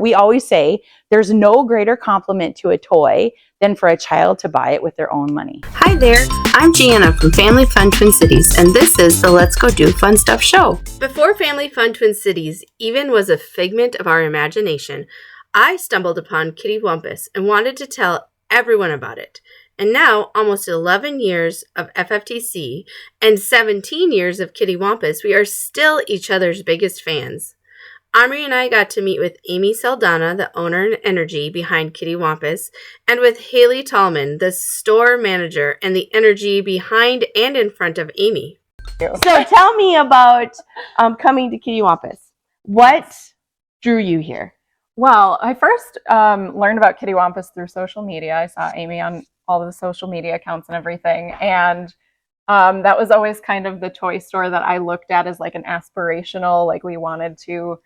we always say there's no greater compliment to a toy than for a child to buy it with their own money. Hi there, I'm Gianna from Family Fun Twin Cities, and this is the Let's Go Do Fun Stuff show. Before Family Fun Twin Cities even was a figment of our imagination, I stumbled upon Kiddywampus and wanted to tell everyone about it. And now, almost 11 years of FFTC and 17 years of Kiddywampus, we are still each other's biggest fans. Omri and I got to meet with Amy Saldahn, the owner and energy behind Kiddywampus, and with Haley Tallman, the store manager and the energy behind and in front of Amy. So tell me about coming to Kiddywampus. What drew you here? Well, I first learned about Kiddywampus through social media. I saw Amy on all of the social media accounts and everything. And that was always kind of the toy store that I looked at as like an aspirational, like we wanted to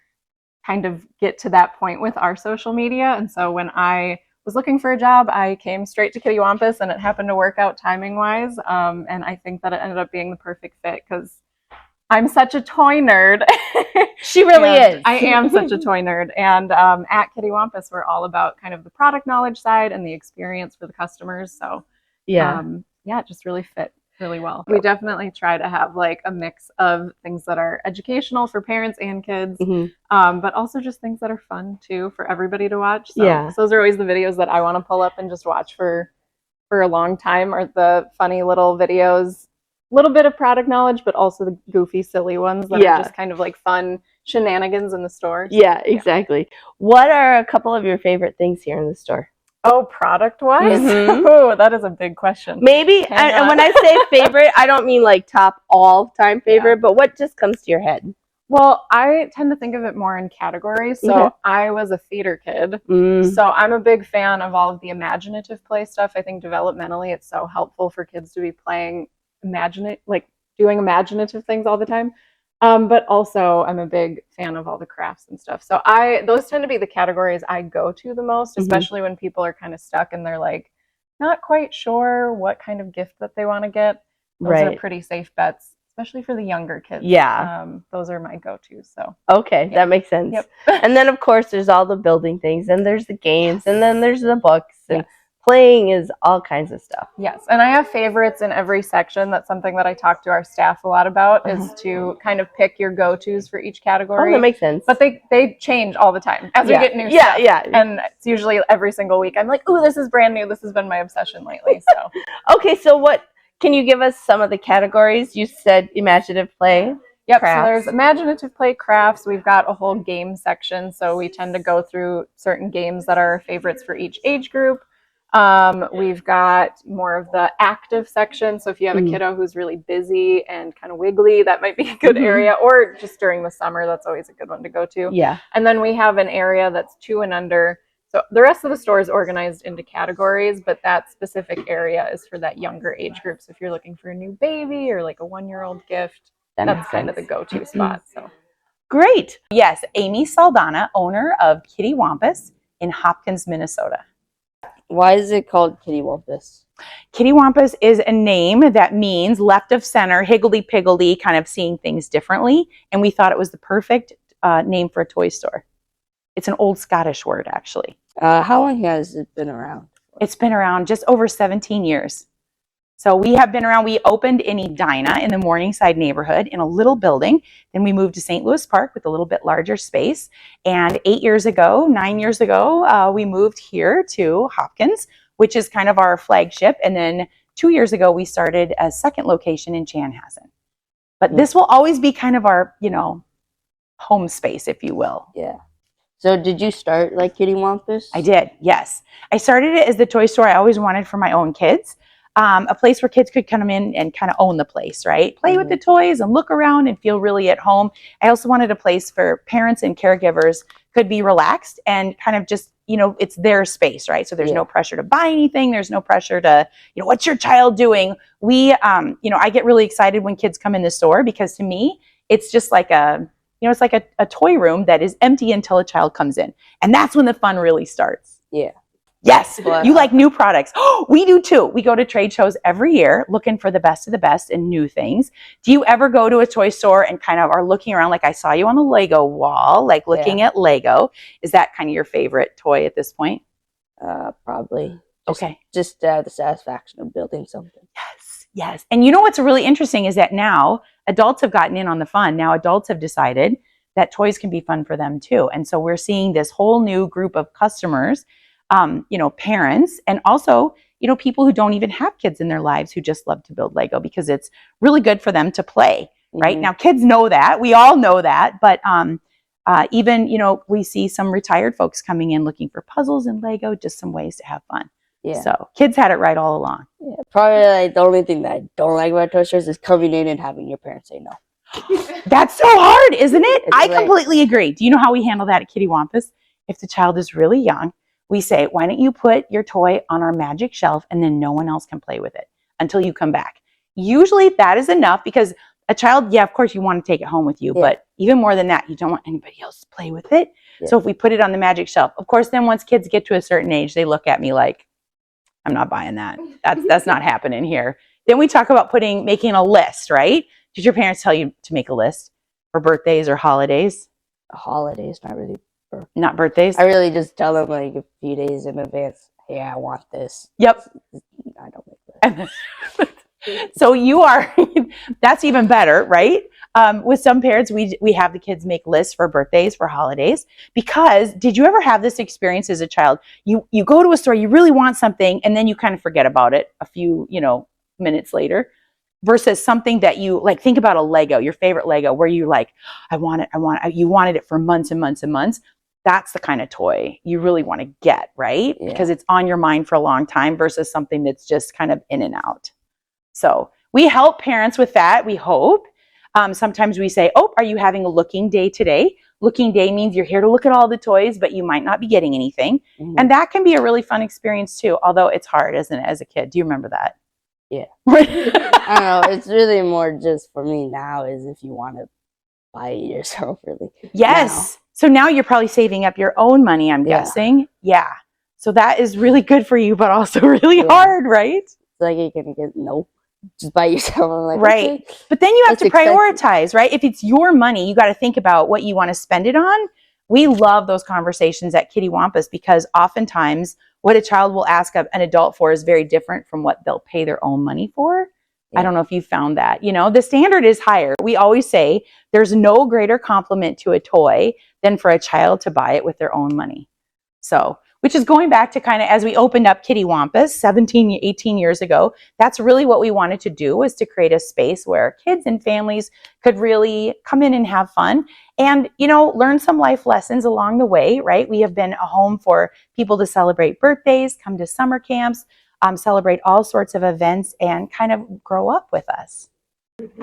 kind of get to that point with our social media. And so when I was looking for a job, I came straight to Kiddywampus, and it happened to work out timing wise. And I think that it ended up being the perfect fit because I'm such a toy nerd. She really is. I am such a toy nerd. And at Kiddywampus, we're all about kind of the product knowledge side and the experience for the customers. So it just really fit really well. We definitely try to have like a mix of things that are educational for parents and kids, but also just things that are fun too for everybody to watch. So those are always the videos that I want to pull up and just watch for a long time, are the funny little videos. Little bit of product knowledge, but also the goofy, silly ones that are just kind of like fun shenanigans in the store. So, exactly. What are a couple of your favorite things here in the store? Oh, product-wise? Oh, that is a big question. Maybe, and when I say favorite, I don't mean like top all-time favorite, but what just comes to your head? Well, I tend to think of it more in categories. So I was a theater kid. So I'm a big fan of all of the imaginative play stuff. I think developmentally it's so helpful for kids to be playing doing imaginative things all the time. But also I'm a big fan of all the crafts and stuff. So those tend to be the categories I go to the most, especially when people are kind of stuck and they're like not quite sure what kind of gift that they want to get. Those are pretty safe bets, especially for the younger kids. Those are my go-tos. So that makes sense. And then of course there's all the building things, and there's the games, and then there's the books, and playing is all kinds of stuff. And I have favorites in every section. That's something that I talk to our staff a lot about, is to kind of pick your go-tos for each category. Oh, that makes sense. But they change all the time as we get new stuff. And it's usually every single week I'm like, oh, this is brand new. This has been my obsession lately. So so what can you give us some of the categories? You said imaginative play. So there's imaginative play, crafts. We've got a whole game section. So we tend to go through certain games that are our favorites for each age group. We've got more of the active section. So if you have a kiddo who's really busy and kind of wiggly, that might be a good area, or just during the summer, that's always a good one to go to. And then we have an area that's 2 and under. So the rest of the store is organized into categories, but that specific area is for that younger age group. So if you're looking for a new baby or like a 1-year-old gift, that's kind of the go-to spot. So great. Yes, Amy Saldahn, owner of Kiddywampus in Hopkins, Minnesota. Why is it called Kiddywampus? Kiddywampus is a name that means left of center, higgledy-piggledy, kind of seeing things differently. And we thought it was the perfect name for a toy store. It's an old Scottish word, actually. How long has it been around? It's been around just over 17 years. So we have been around. We opened in Edina in the Morningside neighborhood in a little building. Then we moved to St. Louis Park with a little bit larger space. And 9 years ago, we moved here to Hopkins, which is kind of our flagship. And then 2 years ago, we started a second location in Chanhassen. But this will always be kind of our, home space, if you will. So did you start like Kiddywampus? I did, yes. I started it as the toy store I always wanted for my own kids. A place where kids could come in and kind of own the place, right? Play with the toys and look around and feel really at home. I also wanted a place for parents and caregivers could be relaxed and kind of just, it's their space, right? So there's no pressure to buy anything. There's no pressure to, what's your child doing? I get really excited when kids come in the store because to me, it's just like it's like a toy room that is empty until a child comes in. And that's when the fun really starts. Yes, But, you like new products. We do too. We go to trade shows every year looking for the best of the best and new things. Do you ever go to a toy store and kind of are looking around, like I saw you on the Lego wall, like looking at Lego? Is that kind of your favorite toy at this point? Probably. Just the satisfaction of building something. Yes. And you know what's really interesting is that now adults have gotten in on the fun. Now adults have decided that toys can be fun for them too. And so we're seeing this whole new group of customers, parents, and also, people who don't even have kids in their lives who just love to build Lego because it's really good for them to play, right? Now, kids know that. We all know that. But even, we see some retired folks coming in looking for puzzles and Lego, just some ways to have fun. Yeah. So kids had it right all along. Yeah. Probably the only thing that I don't like about toy stores is coming in and having your parents say no. That's so hard, isn't it? I Right. completely agree. Do you know how we handle that at Kiddywampus? If the child is really young, we say, why don't you put your toy on our magic shelf and then no one else can play with it until you come back. Usually that is enough because a child, of course you want to take it home with you, but even more than that, you don't want anybody else to play with it. Yeah. So if we put it on the magic shelf, of course, then once kids get to a certain age, they look at me like, I'm not buying that. That's not happening here. Then we talk about making a list, right? Did your parents tell you to make a list for birthdays or holidays? Holidays, not really. Not birthdays? I really just tell them like a few days in advance, hey, I want this. Yep. I don't make that. So that's even better, right? With some parents, we have the kids make lists for birthdays, for holidays, because did you ever have this experience as a child? You go to a store, you really want something, and then you kind of forget about it a few, minutes later, versus something that you like. Think about a Lego, your favorite Lego, where you like, I want it. You wanted it for months and months and months. That's the kind of toy you really want to get, right? Yeah. Because it's on your mind for a long time versus something that's just kind of in and out. So we help parents with that, we hope. Sometimes we say, are you having a looking day today? Looking day means you're here to look at all the toys, but you might not be getting anything. Mm-hmm. And that can be a really fun experience too, although it's hard, isn't it, as a kid? Do you remember that? Yeah. I don't know. It's really more just for me now is if you want to buy it yourself, really. Yes. Now. So now you're probably saving up your own money, I'm guessing. Yeah. So that is really good for you, but also really hard, right? It's like you can get just buy yourself. I'm like, right. Okay. But then you have to prioritize, right? If it's your money, you got to think about what you want to spend it on. We love those conversations at Kiddywampus because oftentimes what a child will ask an adult for is very different from what they'll pay their own money for. Yeah. I don't know if you found that. The standard is higher. We always say there's no greater compliment to a toy than for a child to buy it with their own money. So, which is going back to kind of as we opened up Kiddywampus 18 years ago, that's really what we wanted to do, was to create a space where kids and families could really come in and have fun and, learn some life lessons along the way, right? We have been a home for people to celebrate birthdays, come to summer camps, celebrate all sorts of events and kind of grow up with us.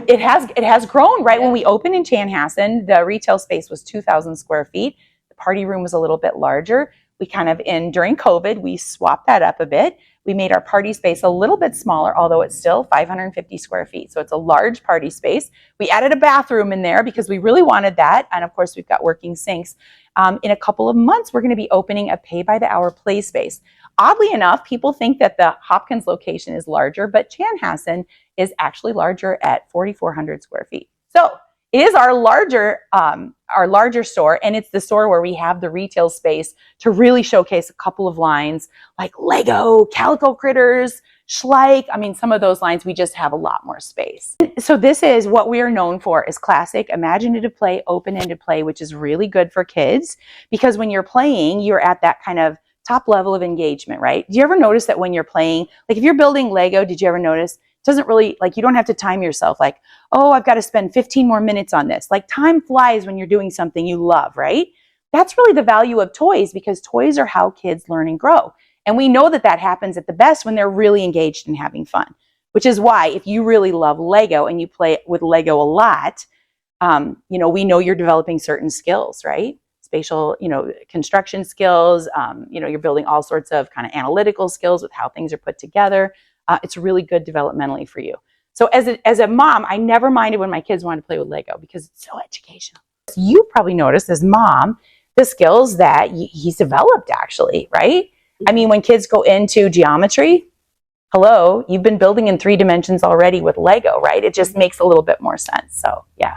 It has grown, right? Yeah. When we opened in Chanhassen, the retail space was 2,000 square feet. The party room was a little bit larger. We during COVID, we swapped that up a bit. We made our party space a little bit smaller, although it's still 550 square feet. So it's a large party space. We added a bathroom in there because we really wanted that. And of course, we've got working sinks. In a couple of months, we're going to be opening a pay-by-the-hour play space. Oddly enough, people think that the Hopkins location is larger, but Chanhassen is actually larger at 4,400 square feet. So it is our larger store, and it's the store where we have the retail space to really showcase a couple of lines like Lego, Calico Critters, Schleich. I mean, some of those lines, we just have a lot more space. So this is what we are known for, is classic imaginative play, open-ended play, which is really good for kids because when you're playing, you're at that kind of top level of engagement, right? Do you ever notice that when you're playing, like if you're building Lego, did you ever notice doesn't really, like, you don't have to time yourself like, I've got to spend 15 more minutes on this. Like, time flies when you're doing something you love, right? That's really the value of toys, because toys are how kids learn and grow. And we know that happens at the best when they're really engaged and having fun, which is why if you really love Lego and you play with Lego a lot, we know you're developing certain skills, right? Spatial, construction skills, you're building all sorts of kind of analytical skills with how things are put together. It's really good developmentally for you. So as a mom, I never minded when my kids wanted to play with Lego because it's so educational. You probably noticed as mom, the skills that he's developed actually, right? I mean, when kids go into geometry, hello, you've been building in 3 dimensions already with Lego, right? It just makes a little bit more sense. So, yeah.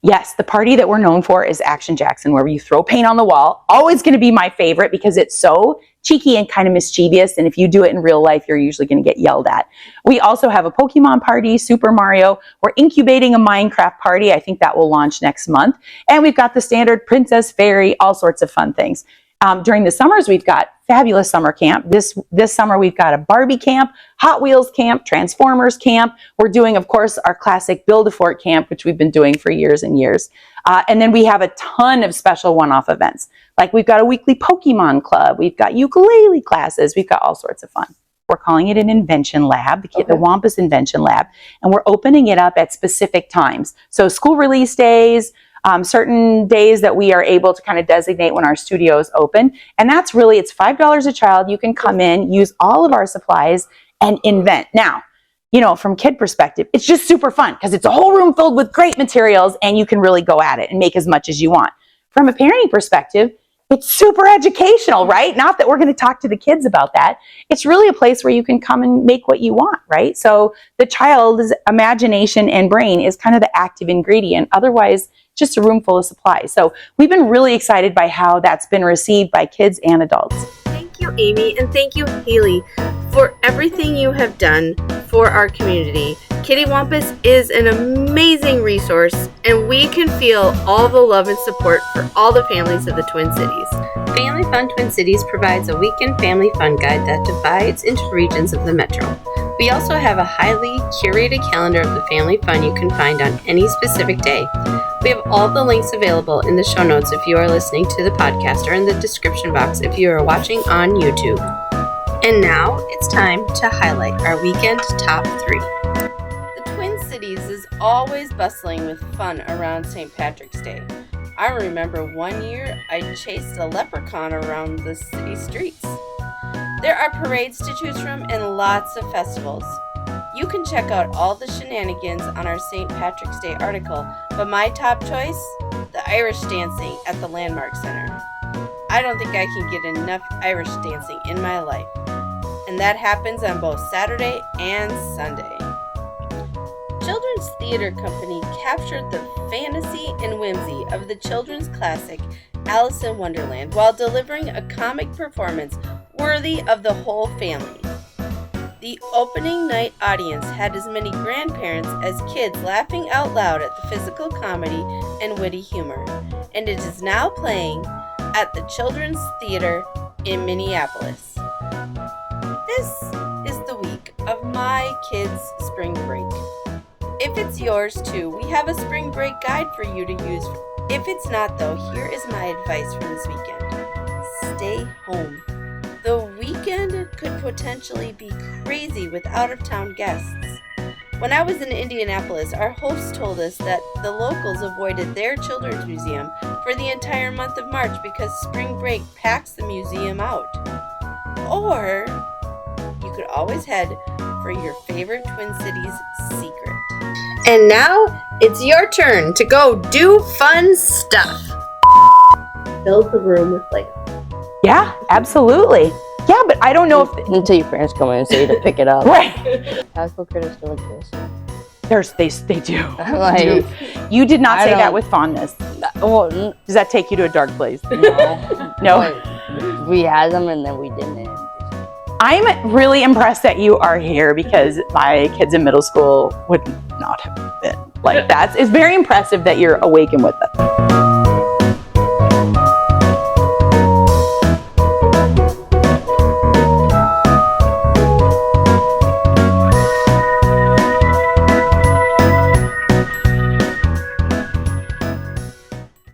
Yes, the party that we're known for is Action Jackson, where you throw paint on the wall. Always going to be my favorite because it's so cheeky and kind of mischievous. And if you do it in real life, you're usually going to get yelled at. We also have a Pokemon party, Super Mario. We're incubating a Minecraft party. I think that will launch next month. And we've got the standard Princess Fairy, all sorts of fun things. During the summers, we've got fabulous summer camp. This summer, we've got a Barbie camp, Hot Wheels camp, Transformers camp. We're doing, of course, our classic Build-A-Fort camp, which we've been doing for years and years. And then we have a ton of special one-off events. Like we've got a weekly Pokemon club. We've got ukulele classes. We've got all sorts of fun. We're calling it an invention lab, the Wampus Invention Lab. And we're opening it up at specific times. So school release days, certain days that we are able to kind of designate when our studio is open. And that's really, it's $5 a child. You can come in, use all of our supplies and invent. Now, you know, from kid perspective, it's just super fun because it's a whole room filled with great materials and you can really go at it and make as much as you want. From a parenting perspective, it's super educational, right? Not that we're going to talk to the kids about that. It's really a place where you can come and make what you want, right? So the child's imagination and brain is kind of the active ingredient. Otherwise, just a room full of supplies. So we've been really excited by how that's been received by kids and adults. Thank you, Amy, and thank you, Haley, for everything you have done for our community. Kiddywampus is an amazing resource, and we can feel all the love and support for all the families of the Twin Cities. Family Fun Twin Cities provides a weekend family fun guide that divides into regions of the metro. We also have a highly curated calendar of the family fun you can find on any specific day. We have all the links available in the show notes if you are listening to the podcast, or in the description box if you are watching on YouTube. And now it's time to highlight our weekend top 3. The Twin Cities is always bustling with fun around St. Patrick's Day. I remember one year I chased a leprechaun around the city streets. There are parades to choose from and lots of festivals. You can check out all the shenanigans on our St. Patrick's Day article, but my top choice? The Irish dancing at the Landmark Center. I don't think I can get enough Irish dancing in my life. And that happens on both Saturday and Sunday. Children's Theater Company captured the fantasy and whimsy of the children's classic Alice in Wonderland while delivering a comic performance worthy of the whole family. The opening night audience had as many grandparents as kids laughing out loud at the physical comedy and witty humor, and it is now playing at the Children's Theater in Minneapolis. This is the week of my kids' spring break. If it's yours too, we have a spring break guide for you to use. If it's not though, here is my advice for this weekend. Stay home. The weekend could potentially be crazy with out-of-town guests. When I was in Indianapolis, our host told us that the locals avoided their children's museum for the entire month of March because spring break packs the museum out. Or you could always head for your favorite Twin Cities secret. And now it's your turn to go do fun stuff. Build the room with Lego. Yeah, absolutely. Yeah, but I don't know if... Until your parents come in and say to pick it up. Right. Magical critters still exist. They do. Like, You did not I say that don't- with fondness. well, Does that take you to a dark place? no. No. We had them and then we didn't. I'm really impressed that you are here because my kids in middle school would not have been. Like, it's very impressive that you're awake and with us.